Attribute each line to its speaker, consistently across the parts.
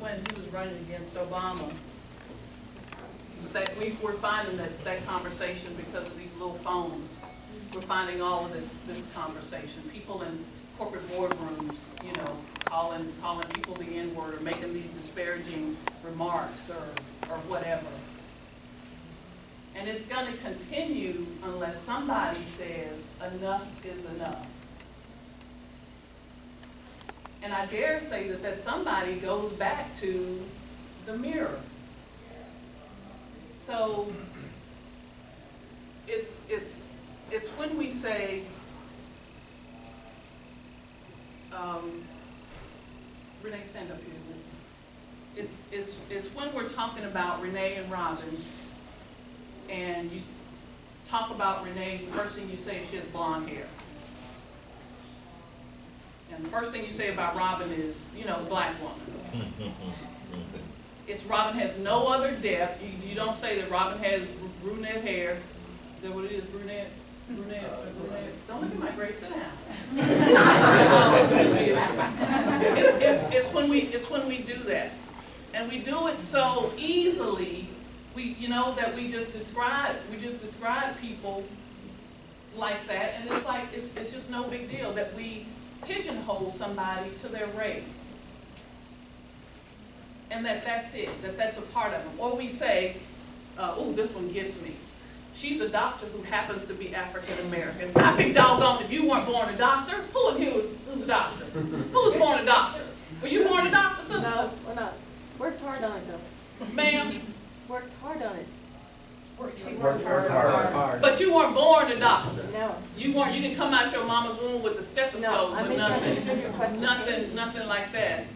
Speaker 1: when he was running against Obama. That we're finding that conversation because of these little phones. We're finding all of this conversation. People in corporate boardrooms, you know, calling people the N-word or making these disparaging remarks or whatever. And it's going to continue unless somebody says enough is enough. And I dare say that somebody goes back to the mirror. So it's when we say, Renee, stand up here. It's when we're talking about Renee and Robin, and you talk about Renee, the first thing you say is she has blonde hair. And the first thing you say about Robin is, you know, black woman. It's Robin has no other depth. You don't say that Robin has brunette hair. Is that what it is, brunette? Brunette. Don't look at my great, sit down. It's when we do that. And we do it so easily, that we just describe people like that, and it's like it's just no big deal that we pigeonhole somebody to their race. And that's it, that's a part of them. Or we say, oh, this one gets me. She's a doctor who happens to be African American. I be doggone if you weren't born a doctor. Who in here who's a doctor? Who was born a doctor? Were you born a doctor, sister?
Speaker 2: No, we're not. Worked hard on it, though.
Speaker 1: Ma'am?
Speaker 2: Worked hard on it.
Speaker 1: She worked hard. But you weren't born a doctor.
Speaker 2: No.
Speaker 1: You didn't come out your mama's womb with a stethoscope.
Speaker 2: No, I
Speaker 1: with
Speaker 2: misunderstood your question.
Speaker 1: nothing like that.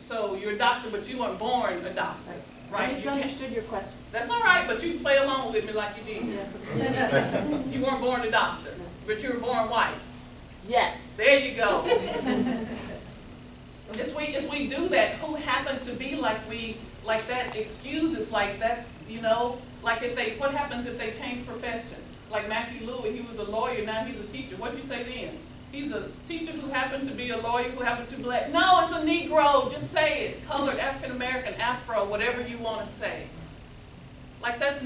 Speaker 1: So you're a doctor, but you weren't born a doctor, right?
Speaker 2: I misunderstood your question.
Speaker 1: That's all right, but you play along with me like you did.
Speaker 2: Yeah.
Speaker 1: You weren't born a doctor, but you were born white.
Speaker 2: Yes.
Speaker 1: There you go. It's we do that. Who happen to be like that? Excuses like that's like what happens if they change profession? Like Matthew Louis, he was a lawyer, now he's a teacher. What'd you say then? He's a teacher who happened to be a lawyer who happened to be black. No, it's a Negro. Just say it. Colored, African American, Afro, whatever you want to say. Like that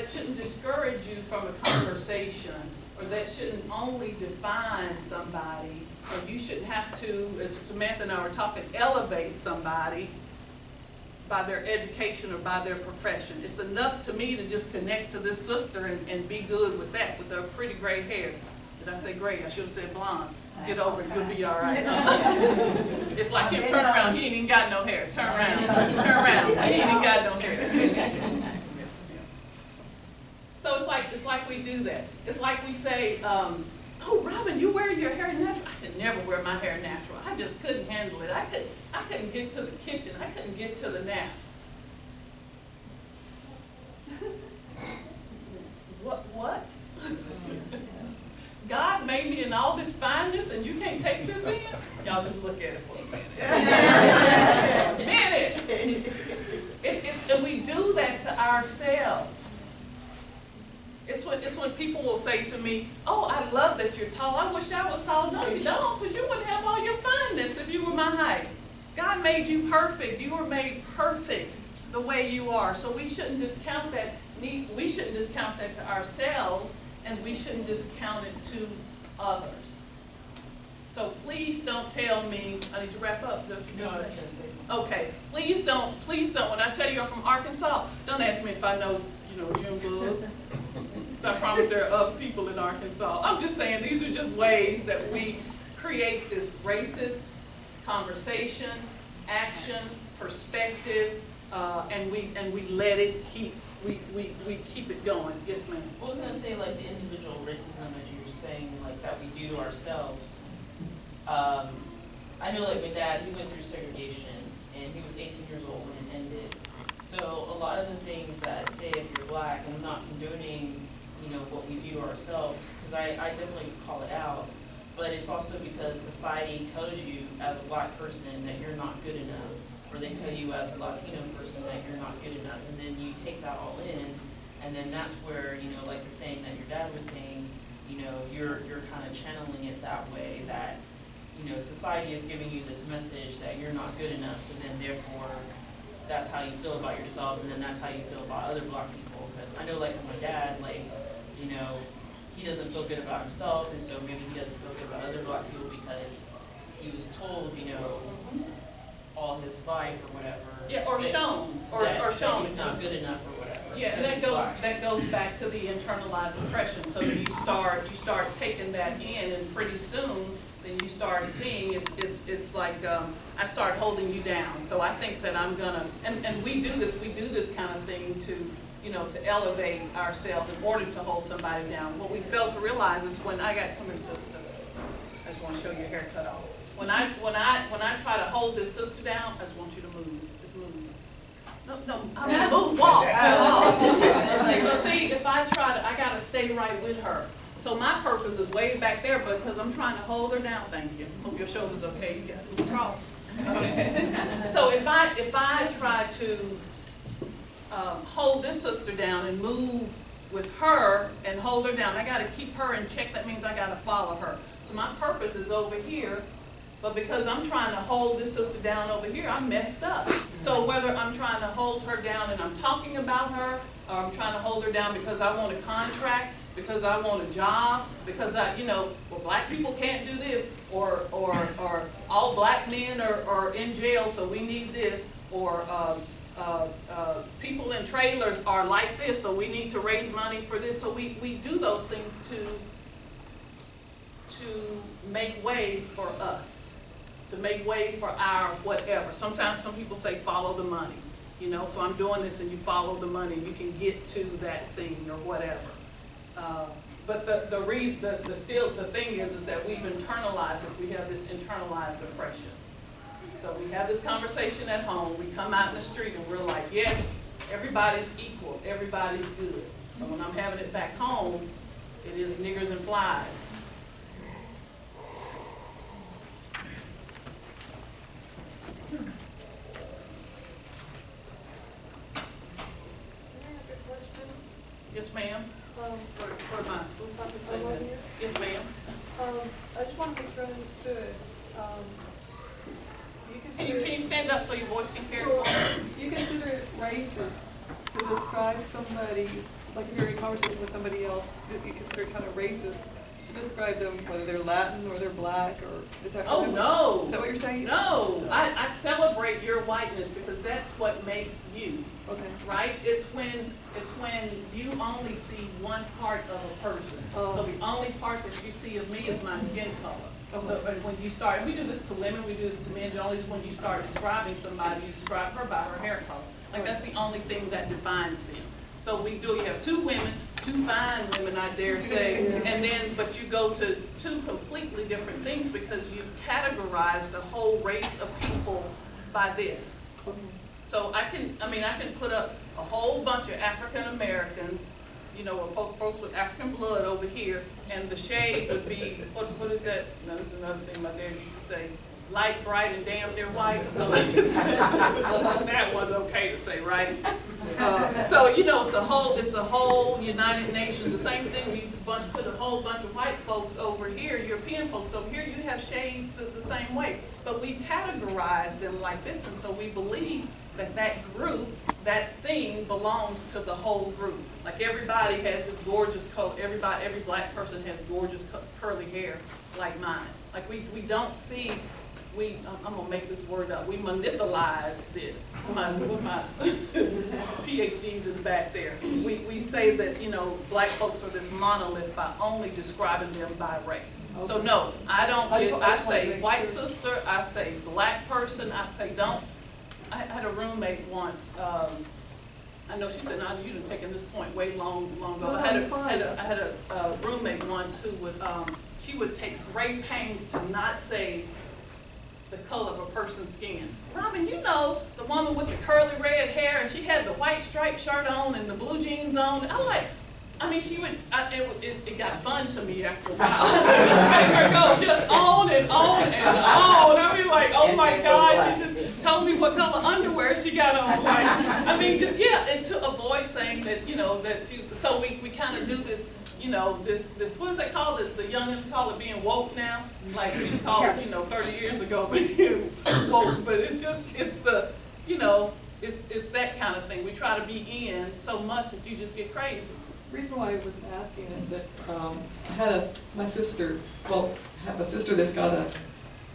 Speaker 1: shouldn't discourage you from a conversation, or that shouldn't only define somebody, or you shouldn't have to, as Samantha and I were talking, elevate somebody by their education or by their profession. It's enough to me to just connect to this sister and be good with that, with her pretty gray hair. Did I say gray? I should have said blonde. Get over it, you'll be all right. It's like him, turn around, he ain't even got no hair. Turn around, he ain't even got no hair. So it's like we do that. It's like we say, oh, Robin, you wear your hair natural. I could never wear my hair natural. I just couldn't handle it. I couldn't get to the kitchen. I couldn't get to the naps. What? God made me in all this fineness and you can't take this in? Y'all just look at it for a minute. And we do that to ourselves. It's when people will say to me, oh, I love that you're tall. I wish I was tall. No, you don't, because you wouldn't have all your fineness if you were my height. God made you perfect. You were made perfect the way you are. So we shouldn't discount that. We shouldn't discount that to ourselves, and we shouldn't discount it to others. So please don't tell me, I need to wrap up. Okay, please don't, when I tell you I'm from Arkansas, don't ask me if I know, Junebug. I promise there are other people in Arkansas. I'm just saying these are just ways that we create this racist conversation, action, perspective, and we let it keep, we keep it going. Yes, ma'am.
Speaker 3: I was going to say, like, the individual racism that you were saying, like, that we do to ourselves. I know, like, my dad, he went through segregation, and he was 18 years old when it ended. So a lot of the things that say if you're black, and I'm not condoning, what we do ourselves, because I definitely call it out, but it's also because society tells you as a black person that you're not good enough, or they tell you as a Latino person that you're not good enough, and then you take that all in, and then that's where, like the saying that your dad was saying, you're kind of channeling it that way, that society is giving you this message that you're not good enough, so then therefore that's how you feel about yourself, and then that's how you feel about other black people. Because I know, like, for my dad, like, he doesn't feel good about himself, and so maybe he doesn't feel good about other black people because he was told, all his life or whatever.
Speaker 1: Yeah, or shown, or shown.
Speaker 3: That he's not good enough or whatever.
Speaker 1: Yeah, and that goes back to the internalized oppression. So you start taking that in, and pretty soon, then you start seeing it's like I start holding you down. So I think that I'm gonna, and we do this kind of thing to elevate ourselves in order to hold somebody down. What we fail to realize is come here, sister. I just want to show you your haircut off. When I try to hold this sister down, I just want you to move. Just move. No, I mean, move, walk. So see, if I try to, I gotta stay right with her. So my purpose is way back there, but because I'm trying to hold her down, thank you. Hope your shoulder's okay, you got to move across. Okay. So if I try to hold this sister down and move with her and hold her down, I gotta keep her in check, that means I gotta follow her. So my purpose is over here, but because I'm trying to hold this sister down over here, I'm messed up. So whether I'm trying to hold her down and I'm talking about her, or I'm trying to hold her down because I want a contract, because I want a job, because well, black people can't do this, or all black men are in jail, so we need this, or people in trailers are like this, so we need to raise money for this. So we do those things to make way for us, to make way for our whatever. Sometimes some people say follow the money, so I'm doing this and you follow the money, you can get to that thing or whatever. But the thing is that we've internalized this. We have this internalized oppression. So we have this conversation at home. We come out in the street and we're like, yes, everybody's equal. Everybody's good. But when I'm having it back home, it is niggers and flies. Yes, ma'am. For my, yes, ma'am.
Speaker 4: I just want to make sure I understood.
Speaker 1: Can you stand up so your voice can carry?
Speaker 4: You consider it racist to describe somebody, like if you're in conversation with somebody else, you consider it kind of racist to describe them, whether they're Latin or they're black, or is that?
Speaker 1: Oh, no.
Speaker 4: Is that what you're saying?
Speaker 1: No, I celebrate your whiteness because that's what makes you.
Speaker 4: Okay.
Speaker 1: Right? It's when you only see one part of a person.
Speaker 4: Oh.
Speaker 1: So the only part that you see of me is my skin color.
Speaker 4: Okay.
Speaker 1: So when you start, we do this to women, we do this to men, and only when you start describing somebody, you describe her by her hair color. Like that's the only thing that defines them. So you have two women, two fine women, I dare say, but you go to two completely different things because you categorize the whole race of people by this.
Speaker 4: Okay.
Speaker 1: So I can put up a whole bunch of African Americans, or folks with African blood over here, and the shade would be, what is that? No, this is another thing my dad used to say, light, bright, and damn near white. So that was okay to say, right? So it's a whole United Nations. The same thing. We put a whole bunch of white folks over here, European folks over here. You have shades the same way, but we categorize them like this, and so we believe that group, that thing belongs to the whole group. Like everybody has this gorgeous color. Every black person has gorgeous curly hair like mine. Like we don't see. I'm gonna make this word up. We monopolize this. My PhDs in the back there. We say that black folks are this monolith by only describing them by race. Okay. So no, I don't. I say white sister. I say black person. I say don't. I had a roommate once. I know she said, "No, you done taken this point way long ago." I had a roommate once who would she would take great pains to not say the color of a person's skin. Robin, the woman with the curly red hair, and she had the white striped shirt on and the blue jeans on. She would. It got fun to me after a while. Just make her go just on and on and on. I mean, like, oh my gosh, she just told me what color underwear she got on. Like, and to avoid saying that, so we kind of do this, you know, this, what is that called? The youngins call it being woke now? Like we called it, you know, 30 years ago being woke, but it's just, it's the, you know, it's that kind of thing. We try to be in so much that you just get crazy.
Speaker 4: The reason why I was asking is that I had my sister, well, I have a sister that's got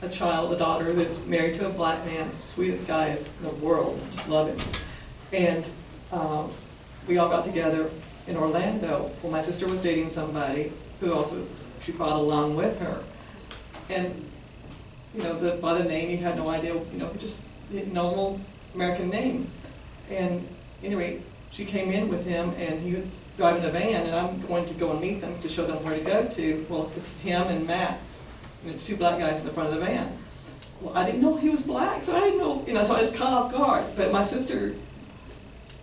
Speaker 4: a child, a daughter that's married to a black man, sweetest guy in the world, just love him. And we all got together in Orlando. Well, my sister was dating somebody who also, she brought along with her. And, you know, by the name, you had no idea, you know, just a normal American name. And anyway, she came in with him and he was driving a van and I'm going to go and meet them to show them where to go to. Well, it's him and Matt, you know, two black guys in the front of the van. Well, I didn't know he was black, so I didn't know, you know, so I was caught off guard. But my sister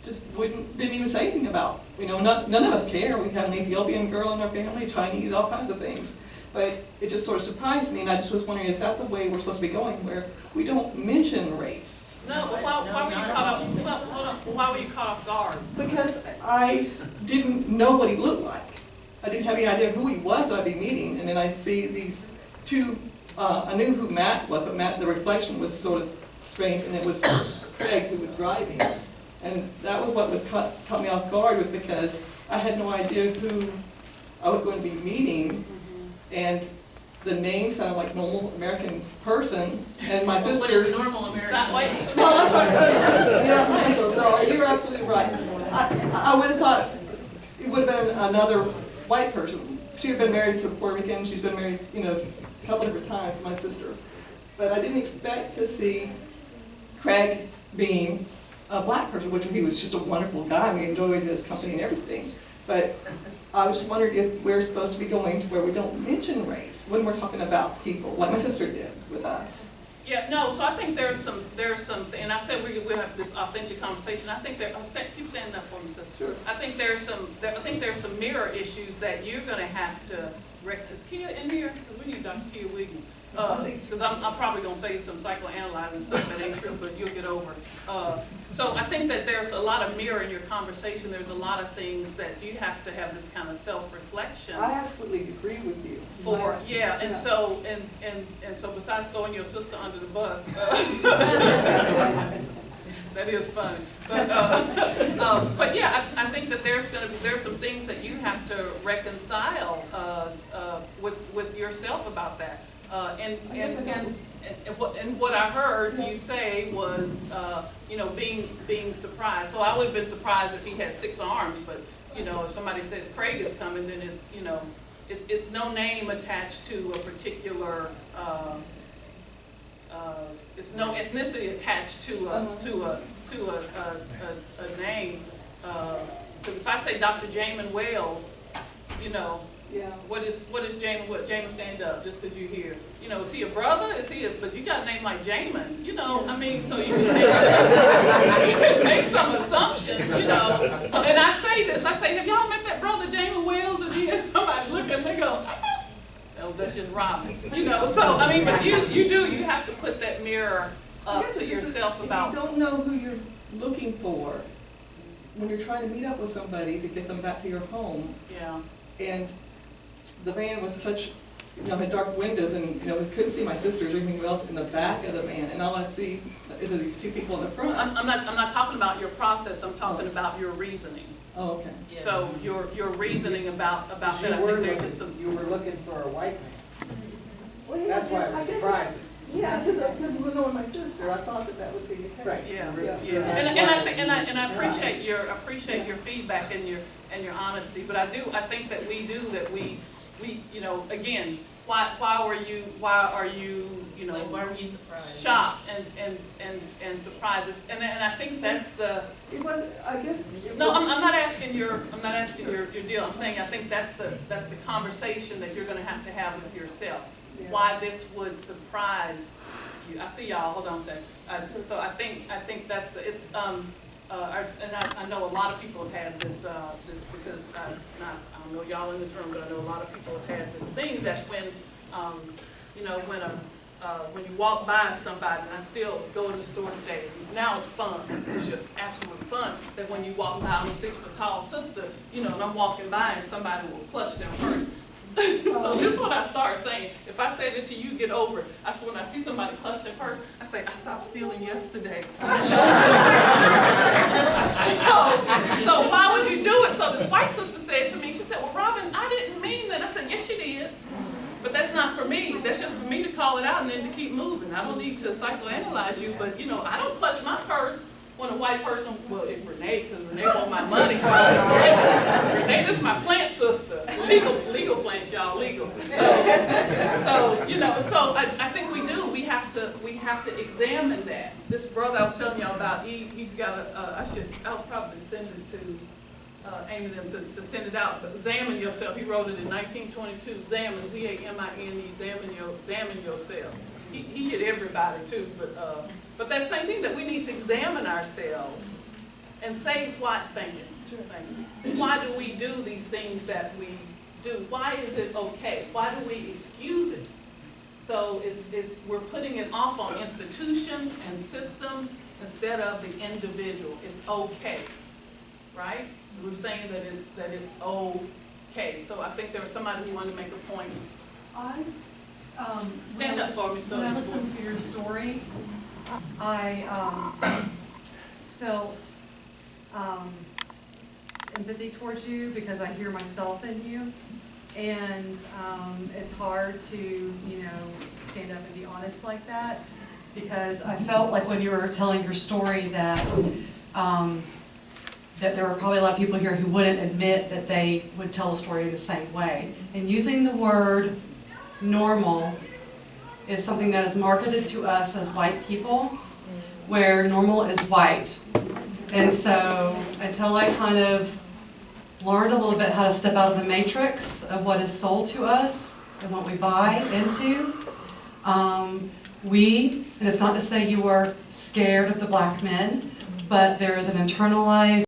Speaker 4: just didn't even say anything about, you know, none of us care. We have an Ethiopian girl in our family, Chinese, all kinds of things. But it just sort of surprised me and I just was wondering, is that the way we're supposed to be going, where we don't mention race?
Speaker 1: No, but why were you caught off, well, hold on, why were you caught off guard?
Speaker 4: Because I didn't know what he looked like. I didn't have any idea who he was that I'd be meeting, and then I'd see these two, I knew who Matt was, but Matt, the reflection was sort of strange, and it was Craig who was driving. And that was what was caught me off guard, was because I had no idea who I was going to be meeting, and the name sounded like normal American person, and my sister.
Speaker 3: What is normal American?
Speaker 1: Not white.
Speaker 4: Well, that's what yeah, I'm so sorry. You're absolutely right. I would have thought it would have been another white person. She had been married to a Puerto Rican. She's been married, you know, a couple different times, my sister. But I didn't expect to see Craig being a black person, which he was just a wonderful guy. We enjoyed his company and everything. But I was just wondering if we're supposed to be going to where we don't mention race when we're talking about people, like my sister did with us.
Speaker 1: Yeah, no, so I think there's some, and I said we'll have this authentic conversation. I think keep saying that for me, sister.
Speaker 4: Sure.
Speaker 1: I think there's some mirror issues that you're gonna have to, is Kia in here? Because we need Dr. Kia Wiggins. Because I'm probably going to say some psychoanalyzing stuff that ain't true, but you'll get over it. So I think that there's a lot of mirror in your conversation. There's a lot of things that you have to have this kind of self-reflection.
Speaker 4: I absolutely agree with you.
Speaker 1: Yeah, and so besides throwing your sister under the bus, that is funny. But yeah, I think that there's some things that you have to reconcile with yourself about that. And what I heard you say was, you know, being surprised. So I would have been surprised if he had 6 arms, but you know, if somebody says Craig is coming, then it's, you know, it's no name attached to a particular. It's no ethnicity attached to a name. Because if I say Dr. Jamin Wales, you know.
Speaker 4: Yeah.
Speaker 1: What is Jamin? What Jamin, stand up just because you're here. You know, is he a brother? But you got a name like Jamin. You know, I mean, so you can make some assumptions. You know, so, and I say this. I say, have y'all met that brother Jamin Wells? And then somebody look at me and go, oh, that's just Robin. You know, so I mean, but you have to put that mirror up to yourself about.
Speaker 4: You don't know who you're looking for when you're trying to meet up with somebody to get them back to your home.
Speaker 1: Yeah.
Speaker 4: And the van was such, you know, had dark windows, and you know, we couldn't see my sisters or anything else in the back of the van, and all I see is these 2 people in the front.
Speaker 1: I'm not talking about your process. I'm talking about your reasoning.
Speaker 4: Oh, okay.
Speaker 3: Yeah.
Speaker 1: So your reasoning about that. I think there's just some.
Speaker 5: You were looking for a white man.
Speaker 4: Well, yeah,
Speaker 5: That's why it was surprising.
Speaker 4: Yeah, because we knowing my sister, I thought that would be the case.
Speaker 5: Right.
Speaker 1: Yeah,
Speaker 4: Yeah.
Speaker 1: yeah,
Speaker 5: That's
Speaker 1: and I appreciate your feedback and your honesty. But I think that we you know, again, why are you you know,
Speaker 3: Like, why were you surprised?
Speaker 1: shocked and surprised? And I think that's the.
Speaker 4: It was, I guess.
Speaker 1: No, I'm not asking your deal. I'm saying I think that's the conversation that you're going to have with yourself.
Speaker 4: Yeah.
Speaker 1: Why this would surprise you. I see y'all. Hold on a second. So I think that's it's I know a lot of people have had this because I don't know y'all in this room, but I know a lot of people have had this thing that when you know, when you walk by somebody, and I still go in the store today, now it's fun, it's just absolutely fun, that when you walk by on a 6-foot-tall sister, you know, and I'm walking by and somebody will clutch them first. So this is what I start saying. If I say that to you, get over it. I said, when I see somebody clutch their purse, I say, I stopped stealing yesterday. So why would you do it? So this white sister said to me, she said, well, Robin, I didn't mean that. I said, yes, you did. But that's not for me. That's just for me to call it out and then to keep moving. I don't need to psychoanalyze you, but you know, I don't clutch my purse when a white person, well, if Renee, because Renee want my money. Renee is my plant sister. Legal plants, y'all, legal. So you know, so I think we do. We have to examine that. This brother I was telling y'all about, he's got a, I'll probably send it to Amy them to send it out, but examine yourself. He wrote it in 1922. Examine, Z-A-M-I-N-E, examine yourself. He hit everybody too, but that same thing, that we need to examine ourselves and say why. Thank you. Why do we do these things that we do? Why is it okay? Why do we excuse it? So we're putting it off on institutions and systems instead of the individual. It's okay, right? We're saying that it's okay. So I think there was somebody who wanted to make a point. Stand up for me. So
Speaker 6: when I listened to your story, I felt empathy towards you because I hear myself in you, and it's hard to, you know, stand up and be honest like that, because I felt like when you were telling your story that that there were probably a lot of people here who wouldn't admit that they would tell a story in the same way. And using the word normal is something that is marketed to us as white people, where normal is white. And so until I kind of learned a little bit how to step out of the matrix of what is sold to us and what we buy into, and it's not to say you are scared of the black men, but there is an internalized